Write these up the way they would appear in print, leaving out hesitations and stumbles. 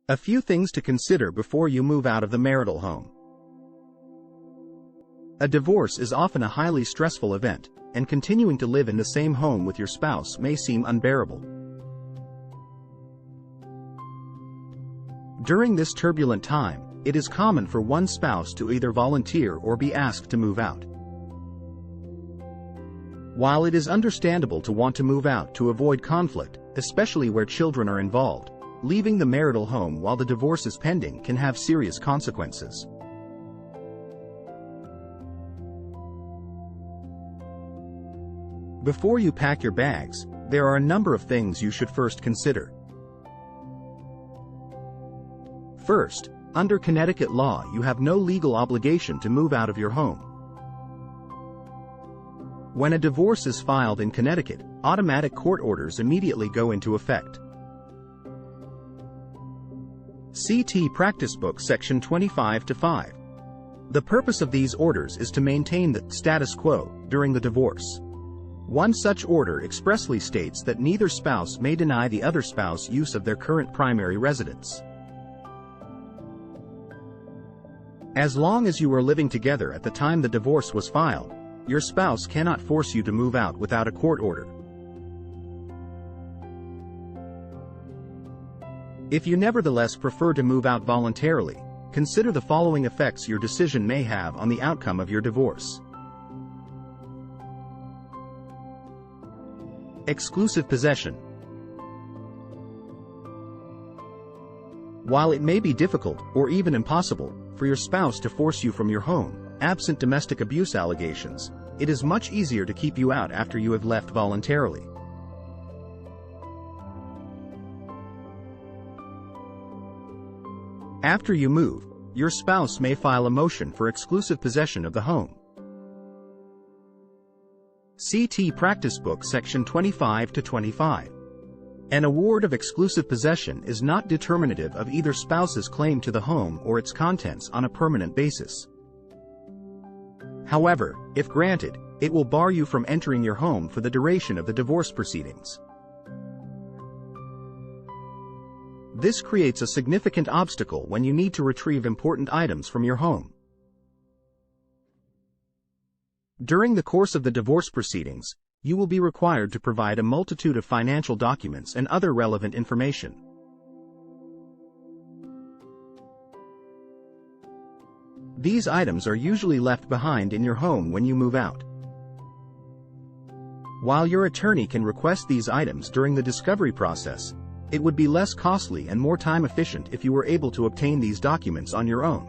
A few things to consider before you move out of the marital home. A divorce is often a highly stressful event, and continuing to live in the same home with your spouse may seem unbearable. During this turbulent time, it is common for one spouse to either volunteer or be asked to move out. While it is understandable to want to move out to avoid conflict, especially where children are involved, leaving the marital home while the divorce is pending can have serious consequences. Before you pack your bags, there are a number of things you should first consider. First, under Connecticut law, you have no legal obligation to move out of your home. When a divorce is filed in Connecticut, automatic court orders immediately go into effect. CT Practice Book Section 25-5. The purpose of these orders is to maintain the status quo during the divorce. One such order expressly states that neither spouse may deny the other spouse use of their current primary residence. As long as you were living together at the time the divorce was filed, your spouse cannot force you to move out without a court order. If you nevertheless prefer to move out voluntarily, consider the following effects your decision may have on the outcome of your divorce. Exclusive possession. While it may be difficult, or even impossible, for your spouse to force you from your home, absent domestic abuse allegations, it is much easier to keep you out after you have left voluntarily. After you move, your spouse may file a motion for exclusive possession of the home. CT Practice Book Section 25-25. An award of exclusive possession is not determinative of either spouse's claim to the home or its contents on a permanent basis. However, if granted, it will bar you from entering your home for the duration of the divorce proceedings. This creates a significant obstacle when you need to retrieve important items from your home. During the course of the divorce proceedings, you will be required to provide a multitude of financial documents and other relevant information. These items are usually left behind in your home when you move out. While your attorney can request these items during the discovery process, it would be less costly and more time efficient if you were able to obtain these documents on your own.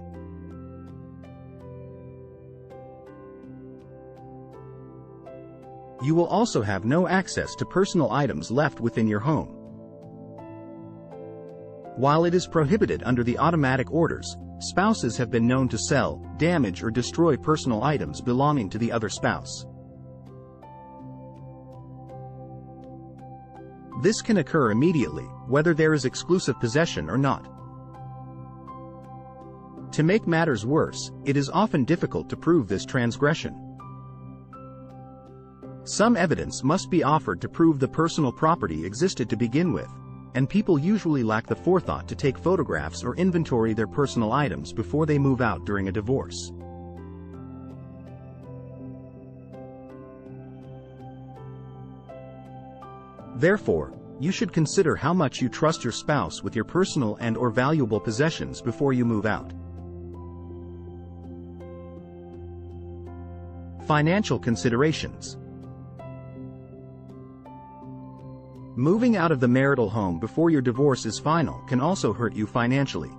You will also have no access to personal items left within your home. While it is prohibited under the automatic orders, spouses have been known to sell, damage, or destroy personal items belonging to the other spouse. This can occur immediately, whether there is exclusive possession or not. To make matters worse, it is often difficult to prove this transgression. Some evidence must be offered to prove the personal property existed to begin with, and people usually lack the forethought to take photographs or inventory their personal items before they move out during a divorce. Therefore, you should consider how much you trust your spouse with your personal and/or valuable possessions before you move out. Financial considerations. Moving out of the marital home before your divorce is final can also hurt you financially.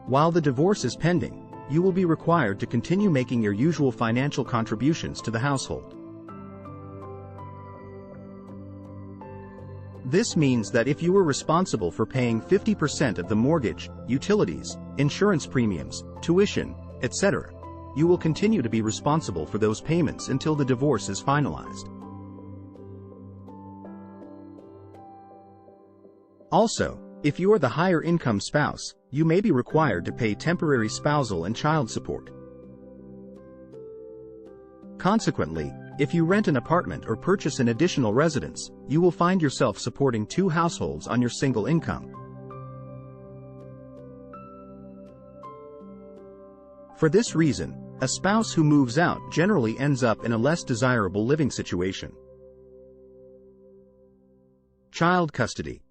While the divorce is pending, you will be required to continue making your usual financial contributions to the household. This means that if you were responsible for paying 50% of the mortgage, utilities, insurance premiums, tuition, etc., you will continue to be responsible for those payments until the divorce is finalized. Also, if you are the higher income spouse, you may be required to pay temporary spousal and child support. Consequently, If you rent an apartment or purchase an additional residence, you will find yourself supporting 2 households on your single income. For this reason, a spouse who moves out generally ends up in a less desirable living situation. Child custody.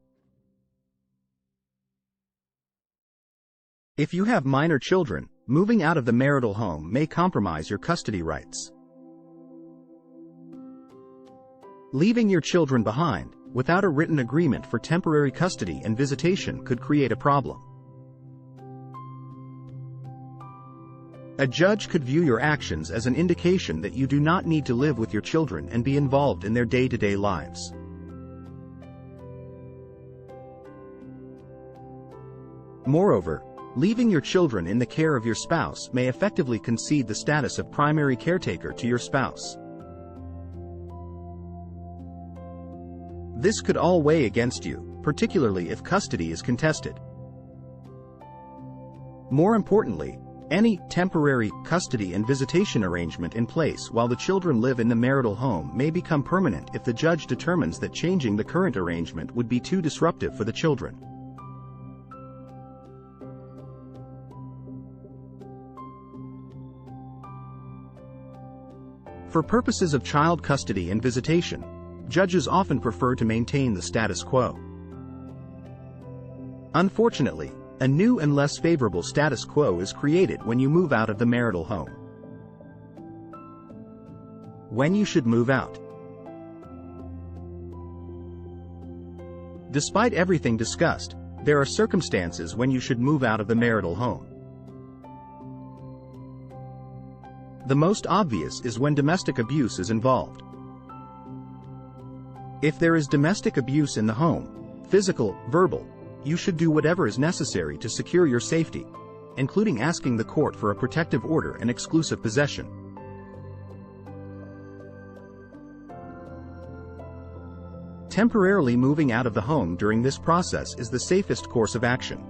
If you have minor children, moving out of the marital home may compromise your custody rights. Leaving your children behind, without a written agreement for temporary custody and visitation, could create a problem. A judge could view your actions as an indication that you do not need to live with your children and be involved in their day-to-day lives. Moreover, leaving your children in the care of your spouse may effectively concede the status of primary caretaker to your spouse. This could all weigh against you, particularly if custody is contested. More importantly, any temporary custody and visitation arrangement in place while the children live in the marital home may become permanent if the judge determines that changing the current arrangement would be too disruptive for the children. For purposes of child custody and visitation, judges often prefer to maintain the status quo. Unfortunately, a new and less favorable status quo is created when you move out of the marital home. When you should move out. Despite everything discussed, there are circumstances when you should move out of the marital home. The most obvious is when domestic abuse is involved. If there is domestic abuse in the home, physical, verbal, you should do whatever is necessary to secure your safety, including asking the court for a protective order and exclusive possession. Temporarily moving out of the home during this process is the safest course of action.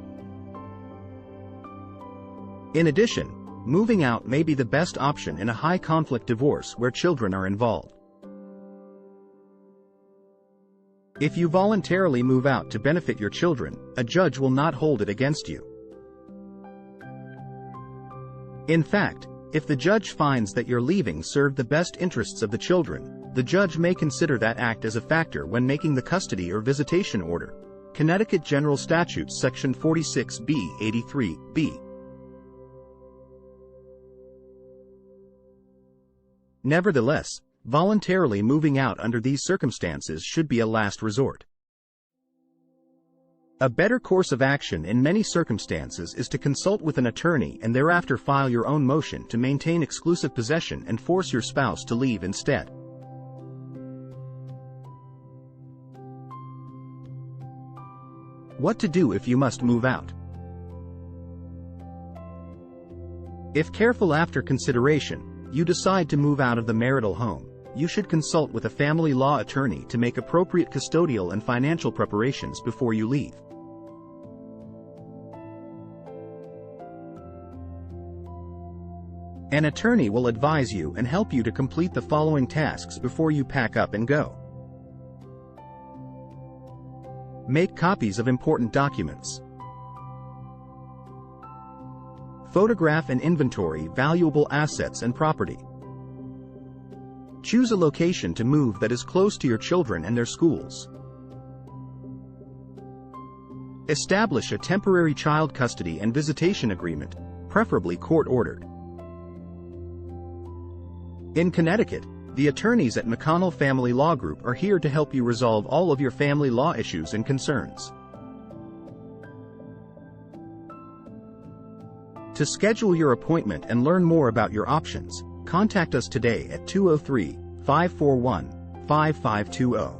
In addition, moving out may be the best option in a high-conflict divorce where children are involved. If you voluntarily move out to benefit your children, a judge will not hold it against you. In fact, if the judge finds that your leaving served the best interests of the children, the judge may consider that act as a factor when making the custody or visitation order. Connecticut General Statutes Section 46B 83B. Nevertheless, voluntarily moving out under these circumstances should be a last resort. A better course of action in many circumstances is to consult with an attorney and thereafter file your own motion to maintain exclusive possession and force your spouse to leave instead. What to do if you must move out? If careful after consideration, you decide to move out of the marital home, you should consult with a family law attorney to make appropriate custodial and financial preparations before you leave. An attorney will advise you and help you to complete the following tasks before you pack up and go. Make copies of important documents. Photograph and inventory valuable assets and property. Choose a location to move that is close to your children and their schools. Establish a temporary child custody and visitation agreement, preferably court-ordered. In Connecticut, the attorneys at McConnell Family Law Group are here to help you resolve all of your family law issues and concerns. To schedule your appointment and learn more about your options, contact us today at 203-541-5520.